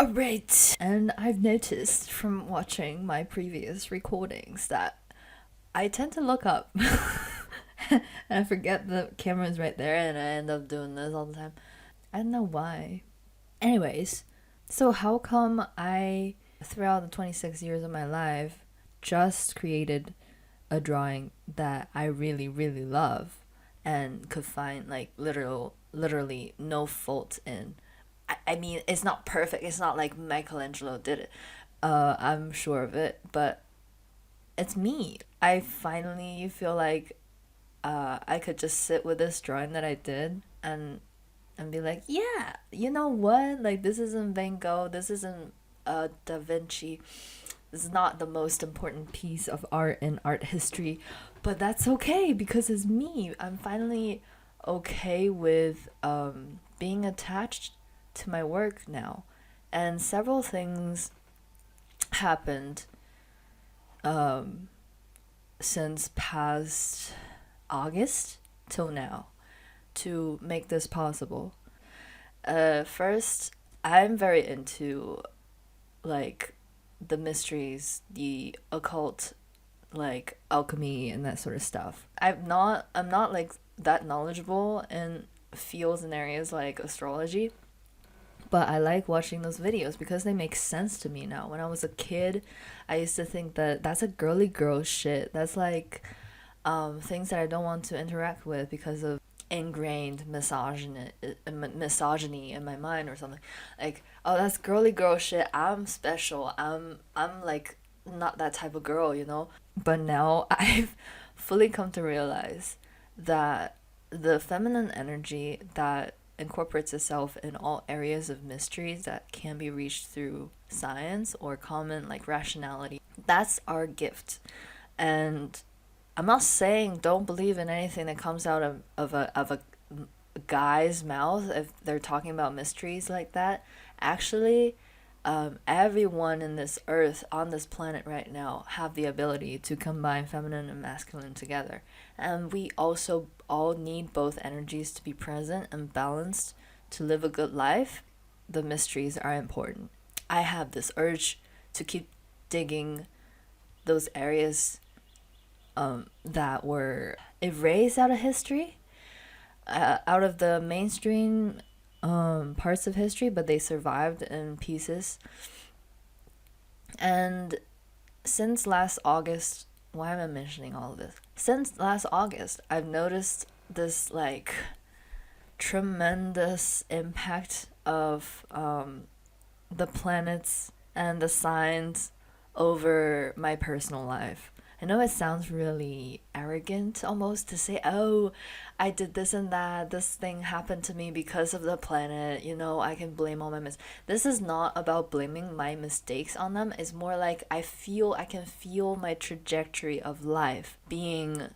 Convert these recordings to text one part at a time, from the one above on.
Alright, and I've noticed from watching my previous recordings that I tend to look up and I forget the camera's right there and I end up doing this all the time. I don't know why. Anyways, so how come I, throughout the 26 years of my life, just created a drawing that I really, really love and could find like literally no fault in? I mean, it's not perfect. It's not like Michelangelo did it. I'm sure of it, but it's me. I finally feel like I could just sit with this drawing that I did and be like, yeah, you know what? Like this isn't Van Gogh. This isn't Da Vinci. This is not the most important piece of art in art history, but that's okay because it's me. I'm finally okay with being attached to my work now. And several things happened um, since past August till now to make this possible. First, I'm very into like the mysteries, the occult, like alchemy and that sort of stuff. I'm not like that knowledgeable in fields and areas like astrology, but I like watching those videos because they make sense to me now. When I was a kid, I used to think that that's a girly girl shit. That's like things that I don't want to interact with because of ingrained misogyny in my mind or something. Like, oh, that's girly girl shit. I'm special. I'm like not that type of girl, you know? But now I've fully come to realize that the feminine energy that incorporates itself in all areas of mysteries that can be reached through science or common like rationality, that's our gift. And I'm not saying don't believe in anything that comes out of a guy's mouth if they're talking about mysteries like that. Actually, everyone in this earth, on this planet right now, have the ability to combine feminine and masculine together. And we also all need both energies to be present and balanced to live a good life. The mysteries are important. I have this urge to keep digging those areas that were erased out of history, out of the mainstream parts of history, but they survived in pieces. And since last August, why am I mentioning all of this? Since last August, I've noticed this like tremendous impact of the planets and the signs over my personal life. I know it sounds really arrogant almost to say, oh, I did this and that, this thing happened to me because of the planet, you know, I can blame all my mistakes. This is not about blaming my mistakes on them. It's more like I can feel my trajectory of life being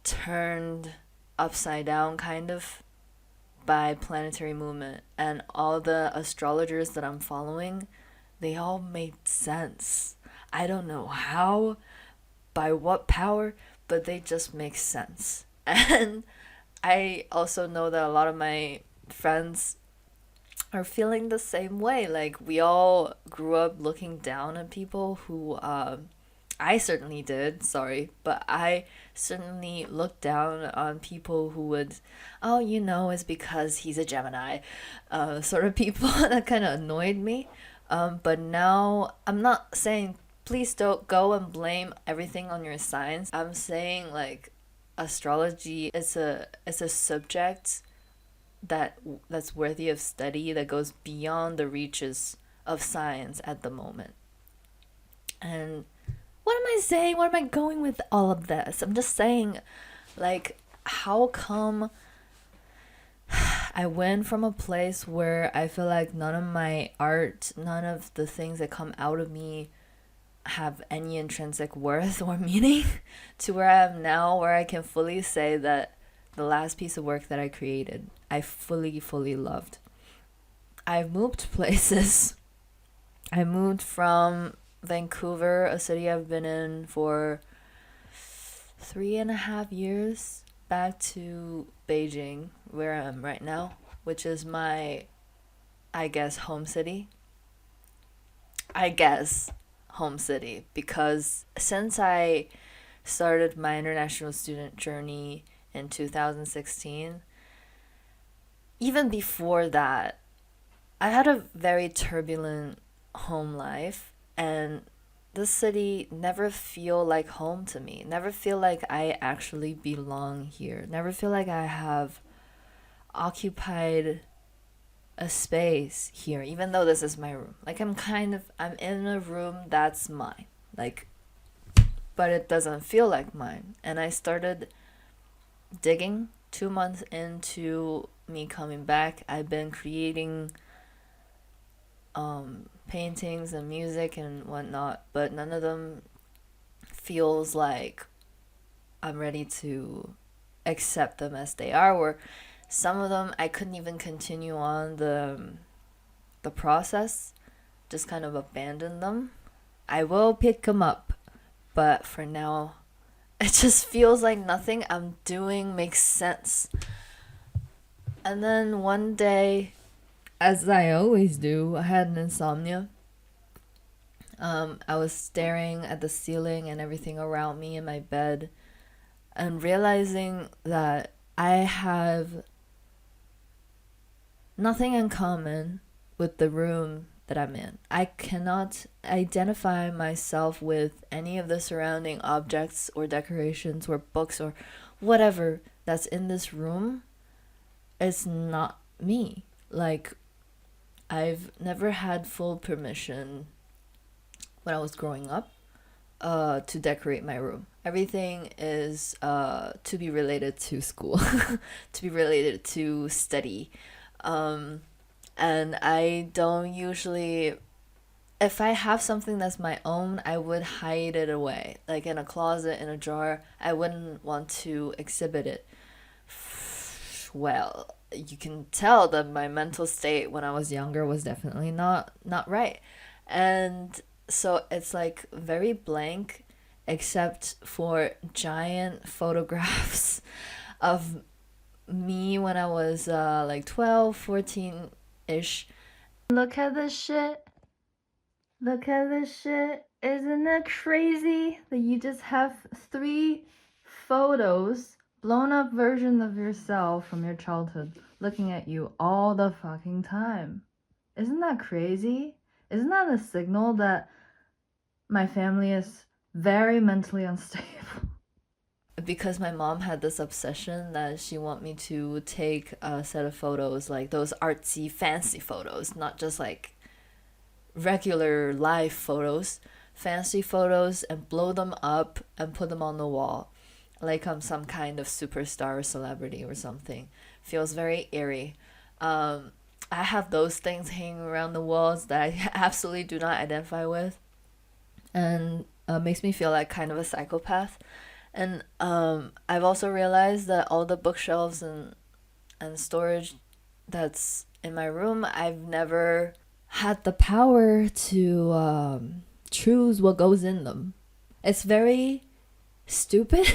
turned upside down, kind of, by planetary movement. And all the astrologers that I'm following, they all made sense. I don't know how, by what power, but they just make sense. And I also know that a lot of my friends are feeling the same way. Like, we all grew up looking down at people who, I certainly did, sorry, but I certainly looked down on people who would, oh, you know, it's because he's a Gemini, sort of people that kind of annoyed me. But now I'm not saying please don't go and blame everything on your signs. I'm saying like astrology is a subject that's worthy of study that goes beyond the reaches of science at the moment. And what am I saying? Where am I going with all of this? I'm just saying, like, how come I went from a place where I feel like none of my art, none of the things that come out of me have any intrinsic worth or meaning to where I am now, where I can fully say that the last piece of work that I created, I fully loved. I've moved places. I moved from Vancouver, a city I've been in for 3.5 years, back to Beijing, where I am right now, which is my, I guess, home city. I guess, home city, because since I started my international student journey in 2016, even before that, I had a very turbulent home life, and this city never feel like home to me. Never feel like I actually belong here. Never feel like I have occupied a space here, even though this is my room. Like I'm in a room that's mine. Like, but it doesn't feel like mine. And I started digging 2 months into me coming back. I've been creating paintings and music and whatnot, but none of them feels like I'm ready to accept them as they are. Or some of them I couldn't even continue on the process, just kind of abandon them. I will pick them up, but for now, it just feels like nothing I'm doing makes sense. And then one day, as I always do, I had an insomnia. I was staring at the ceiling and everything around me in my bed and realizing that I have nothing in common with the room that I'm in. I cannot identify myself with any of the surrounding objects or decorations or books or whatever that's in this room. It's not me. Like, I've never had full permission when I was growing up to decorate my room. Everything is to be related to school, to be related to study. Um, and I don't usually, if I have something that's my own, I would hide it away, like in a closet, in a drawer. I wouldn't want to exhibit it. Well, you can tell that my mental state when I was younger was definitely not right. And so it's like very blank except for giant photographs of me when I was like 12, 14 ish. Look at this shit. Look at this shit. Isn't it crazy that you just have three photos, blown up version of yourself from your childhood looking at you all the fucking time? Isn't that crazy? Isn't that a signal that my family is very mentally unstable? Because my mom had this obsession that she want me to take a set of photos, like those artsy fancy photos, not just like regular live photos, fancy photos, and blow them up and put them on the wall like I'm some kind of superstar or celebrity or something. Feels very eerie. I have those things hanging around the walls that I absolutely do not identify with, and makes me feel like kind of a psychopath. And I've also realized that all the bookshelves and storage that's in my room, I've never had the power to choose what goes in them. It's very stupid,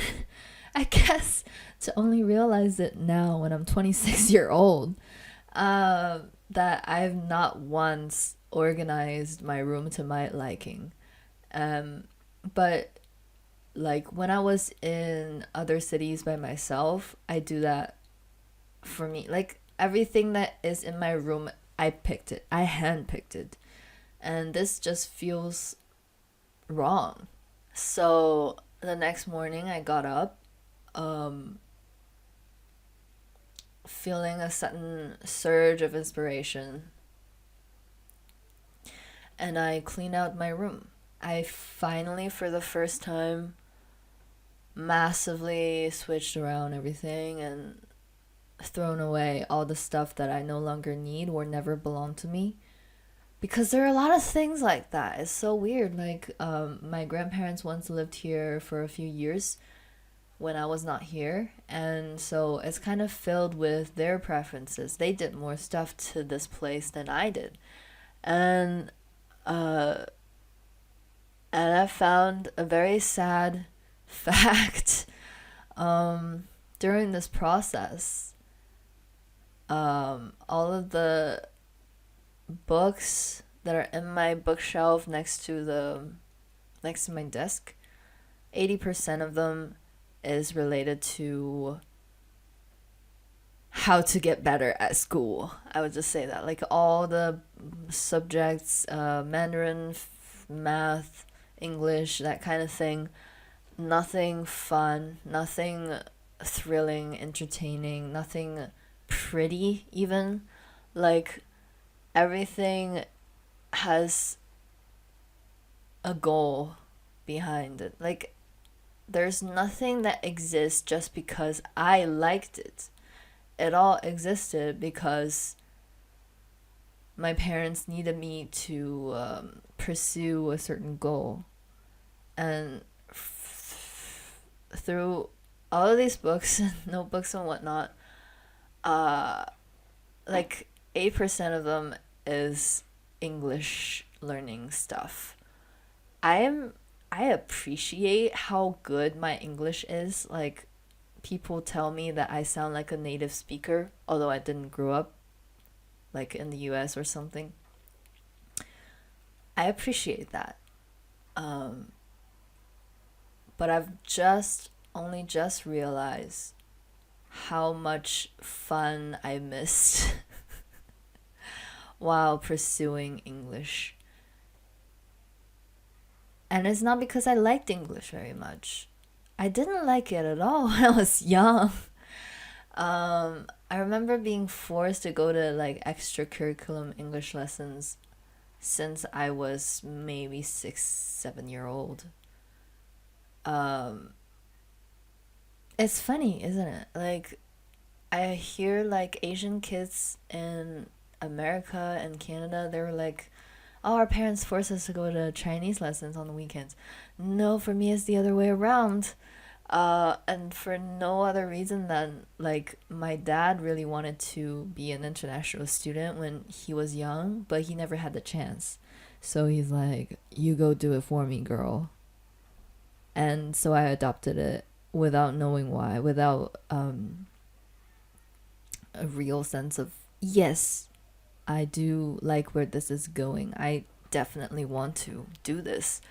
I guess, to only realize it now when I'm 26 year old. That I've not once organized my room to my liking. But like when I was in other cities by myself, I do that for me. Like everything that is in my room, I picked it. I handpicked it. And this just feels wrong. So the next morning I got up, um, feeling a sudden surge of inspiration, and I cleaned out my room. I finally, for the first time, massively switched around everything and thrown away all the stuff that I no longer need or never belonged to me. Because there are a lot of things like that. It's so weird. Like, my grandparents once lived here for a few years when I was not here. And so it's kind of filled with their preferences. They did more stuff to this place than I did. And, uh, and I found a very sad fact during this process. All of the books that are in my bookshelf next to my desk, 80% of them is related to how to get better at school. I would just say that. Like all the subjects, Mandarin, math, English, that kind of thing. Nothing fun, nothing thrilling, entertaining, nothing pretty, even. Like everything has a goal behind it. Like there's nothing that exists just because I liked it. It all existed because my parents needed me to pursue a certain goal. And through all of these books, notebooks, and whatnot, uh, like 8% of them is English learning stuff. I am I appreciate how good my English is. Like people tell me that I sound like a native speaker, although I didn't grow up like in the US or something. I appreciate that. Um, but I've just only just realized how much fun I missed while pursuing English. And it's not because I liked English very much. I didn't like it at all when I was young. I remember being forced to go to like extracurriculum English lessons since I was maybe 6, 7 year old. Um, it's funny, isn't it? Like I hear like Asian kids in America and Canada, they were like, "Oh, our parents force us to go to Chinese lessons on the weekends." No, for me, it's the other way around. And for no other reason than like my dad really wanted to be an international student when he was young, but he never had the chance. So he's like, "You go do it for me, girl." And so I adopted it without knowing why, without a real sense of, yes, I do like where this is going. I definitely want to do this.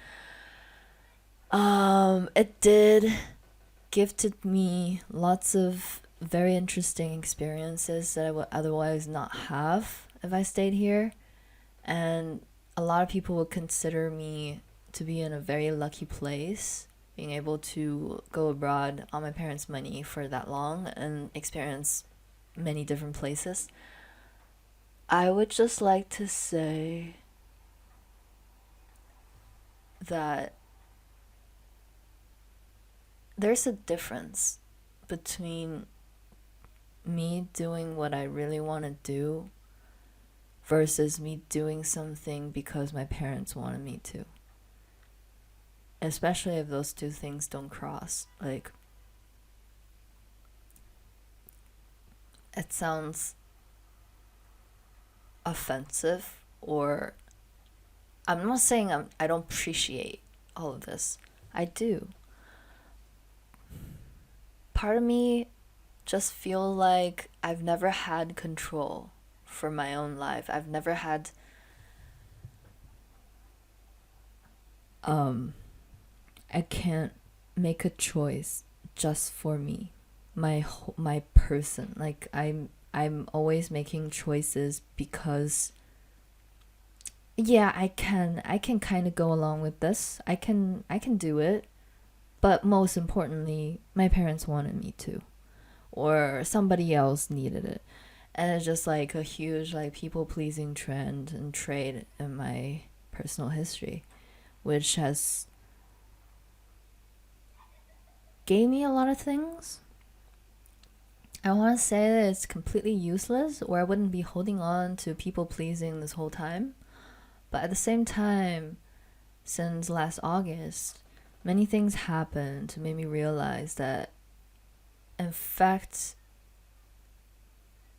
It did gifted me lots of very interesting experiences that I would otherwise not have if I stayed here. And a lot of people would consider me to be in a very lucky place, being able to go abroad on my parents' money for that long and experience many different places. I would just like to say that there's a difference between me doing what I really want to do versus me doing something because my parents wanted me to. Especially if those two things don't cross. Like, it sounds offensive, or I'm not saying I don't appreciate all of this. I do. Part of me just feel like I've never had control for my own life. I've never had um I can't make a choice just for me. My person. Like I'm always making choices because yeah, I can kind of go along with this. I can do it. But most importantly, my parents wanted me to, or somebody else needed it. And it's just like a huge like people pleasing trend and trait in my personal history, which has gave me a lot of things. I want to say that it's completely useless, or I wouldn't be holding on to people pleasing this whole time. But at the same time, since last August, many things happened to make me realize that, in fact,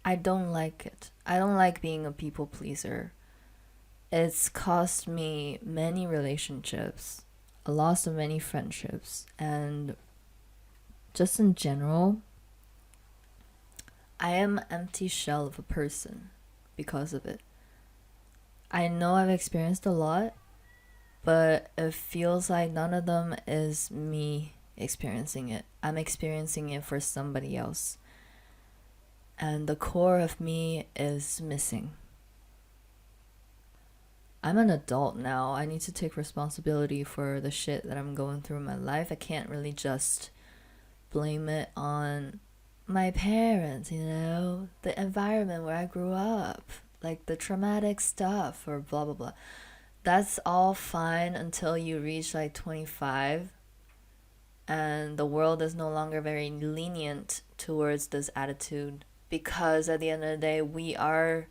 I don't like it. I don't like being a people pleaser. It's cost me many relationships, a loss of many friendships, and just in general, I am an empty shell of a person because of it. I know I've experienced a lot, but it feels like none of them is me experiencing it. I'm experiencing it for somebody else. And the core of me is missing. I'm an adult now. I need to take responsibility for the shit that I'm going through in my life. I can't really just blame it on my parents, the environment where I grew up, like the traumatic stuff or blah blah blah. That's all fine until you reach like 25 and the world is no longer very lenient towards this attitude, because at the end of the day we are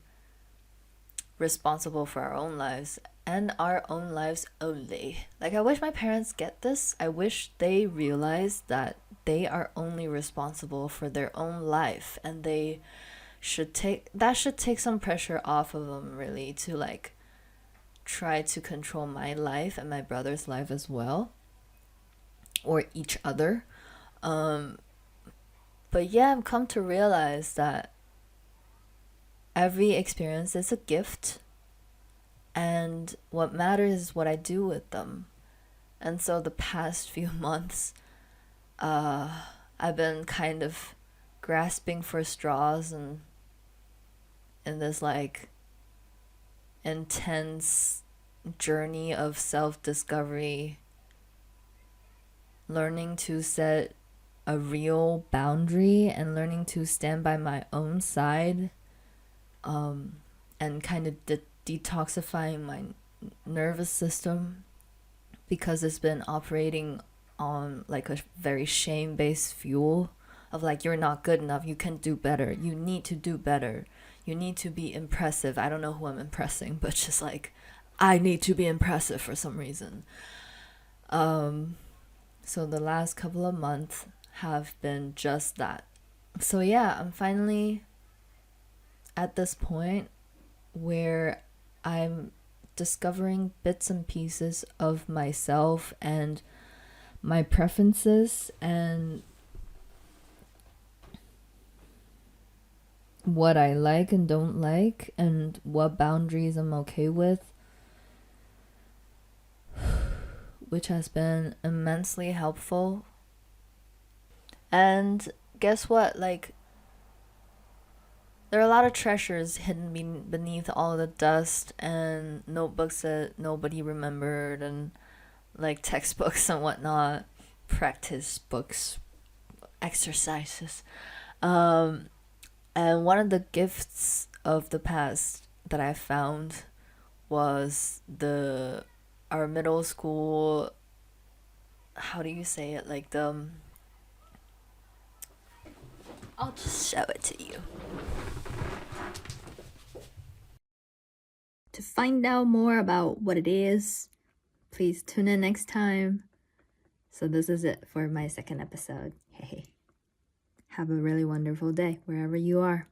responsible for our own lives and our own lives only. Like, I wish my parents get this. I wish they realize that they are only responsible for their own life, and they should take some pressure off of them, really, to like try to control my life and my brother's life as well, or each other. um but yeah, I've come to realize that every experience is a gift, and what matters is what I do with them. And so the past few months, uh, I've been kind of grasping for straws and in this like intense journey of self discovery, learning to set a real boundary and learning to stand by my own side, and kind of detoxifying my nervous system, because it's been operating on like a very shame based fuel of like, you're not good enough, you can do better, you need to do better, you need to be impressive. I don't know who I'm impressing, but just like, I need to be impressive for some reason. So the last couple of months have been just that. So yeah, I'm finally at this point where I'm discovering bits and pieces of myself and my preferences and what I like and don't like and what boundaries I'm okay with, which has been immensely helpful. And guess what? Like, there are a lot of treasures hidden beneath all of the dust and notebooks that nobody remembered, and like textbooks and whatnot, practice books, exercises. Um, and one of the gifts of the past that I found was the our middle school. How do you say it? Like the. I'll just show it to you. To find out more about what it is, please tune in next time. So this is it for my second episode. Hey, have a really wonderful day wherever you are.